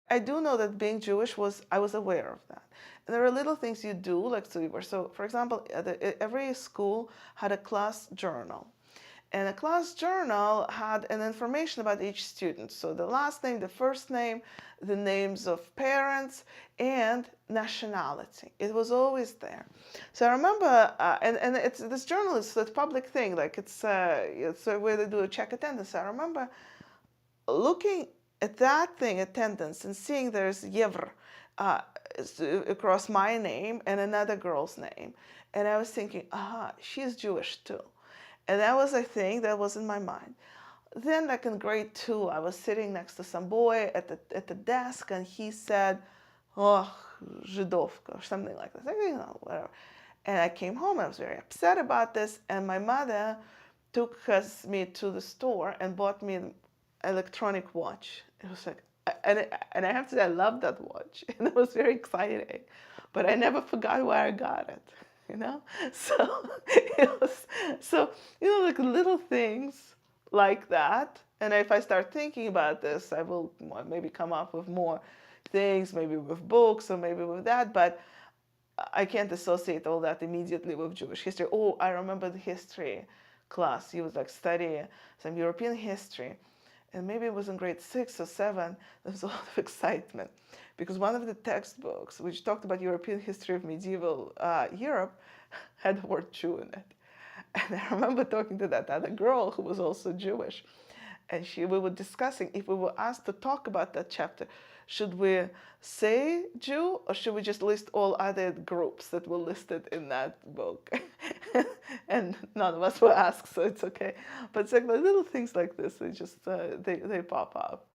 I do know that being Jewish I was aware of that. And there are little things you do, like so for example, every school had a class journal. And a class journal had an information about each student. So the last name, the first name, the names of parents, and nationality. It was always there. So I remember, and this journal is a public thing, like it's where they do a check attendance. I remember looking at that thing, attendance, and seeing there's Yevr uh, across my name and another girl's name. And I was thinking, aha, she's Jewish too. And that was a thing that was in my mind. Then, like in grade 2, I was sitting next to some boy at the desk, and he said, "Oh, Żydówka," or something like that. Like, whatever. And I came home. I was very upset about this, and my mother took me to the store and bought me an electronic watch. It was like, and I have to say, I loved that watch, and it was very exciting. But I never forgot where I got it. You know, so it was like little things like that. And if I start thinking about this, I will maybe come up with more things, maybe with books or maybe with that. But I can't associate all that immediately with Jewish history. Oh, I remember the history class. He was like studying some European history. And maybe it was in grade 6 or 7, there was a lot of excitement. Because one of the textbooks, which talked about European history of medieval Europe, had the word Jew in it. And I remember talking to that other girl who was also Jewish. And we were discussing, if we were asked to talk about that chapter, should we say Jew or should we just list all other groups that were listed in that book? And none of us were asked, so it's okay. But it's like the little things like this, they just they pop up.